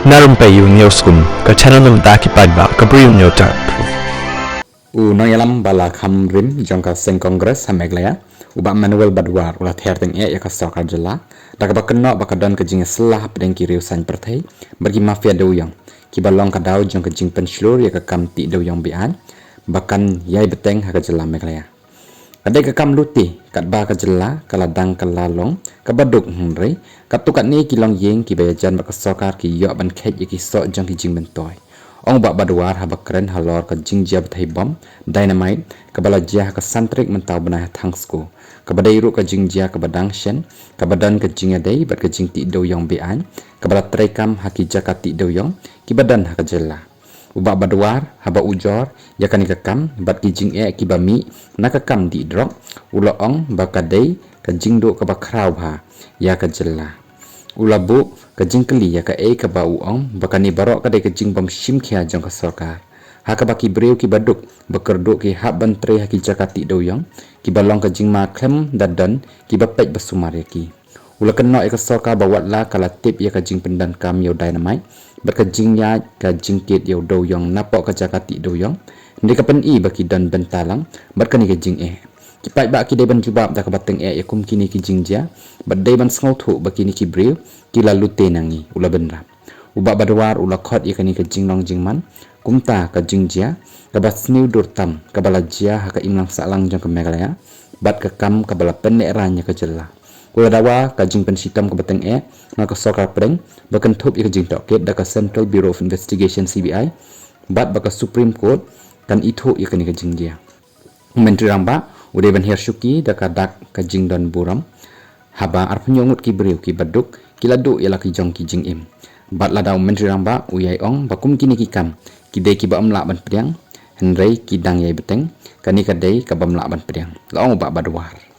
Narumpayu Neoskum, ka channel ng Daki Padba, ka Briyo Nyota. Noyalam bala kham rim jongka seng kongres hameglaya uba Manuel Badwar ulah therteng ka sokar jela daga bakenno bakadon ke jing selah pedeng kiriu san perthai bagi mafia doyong ki balong ka daw jong ke jing penslur ka kam ti doyong bian bakan yai beteng ha ka jela meglaya kadai ka kam luti kat ba ka jela kaladang kalalong ka baduk hmre katukat ni kilong yeng ki bayajan bakasokar ki yo ban khet ki so jong ki jing bentoy Ong bak baduar habak keren halor ke jing jia betai bom dynamite ke bala jia ke santrik mentau benah tangsko ke badai ru ke jing jia ke badang shen ke badan ke jing adai bat ke jing ti do yong bean ke bala trekam haki jaka ti do yong ki badan ha ke jela ubak baduar haba ujor ya kan ke kam bat ki jing ki bami na ke kam di drok ulo ong bakadai ke jing do ke bakrau ha ya ke jela Ulabu ke jingkeli ya ka ka bau ong bakani barok ka de ke jing bom shim khia jong ka sorkar ha ka baki breu ki baduk bakerduk ki hab bantre ha ki jakati doyong ki balong ke jing ma klem dadan ki bapet basumar ya ki ula kenno ka sorkar bawat la kala tip ya ka jing pendan kam yo dynamite bat ka jing ya ka jing kit yo doyong napok ka jakati doyong ndi ka pen I baki dan bentalang bat kani ke jing Kipai ba ki deban jubab da kabateng kum kini ki jingja badai ban sngau thu ba kini ki breu ki la lute nangi ula benra uba badwar ula khot ikani ka jingnong jingman kumta ka jingja ka bat sniu durtam ka balajia ha ka imlang salang jong ka megalaya bat ka kam ka bala penne ranya ka jella ula dawa ka jing pen sitam ka bateng na ka sokar preng bakan thup ik jing toket da ka Central Bureau of Investigation CBI bat ba ka Supreme Court kan itho ikani ka jingja Menteri Ramba udah ban hersyuki da kadak ka jing don buram haba ar penyongut ki breu ki baduk ki ladu yala ki jong ki jing im bat ladau Menteri Ramba uyai ong bakum kini ki kam ki de ki ba amla ban pedang henrei ki dang yai beteng kani kadai ka bamla ban pedang la ong ba badwar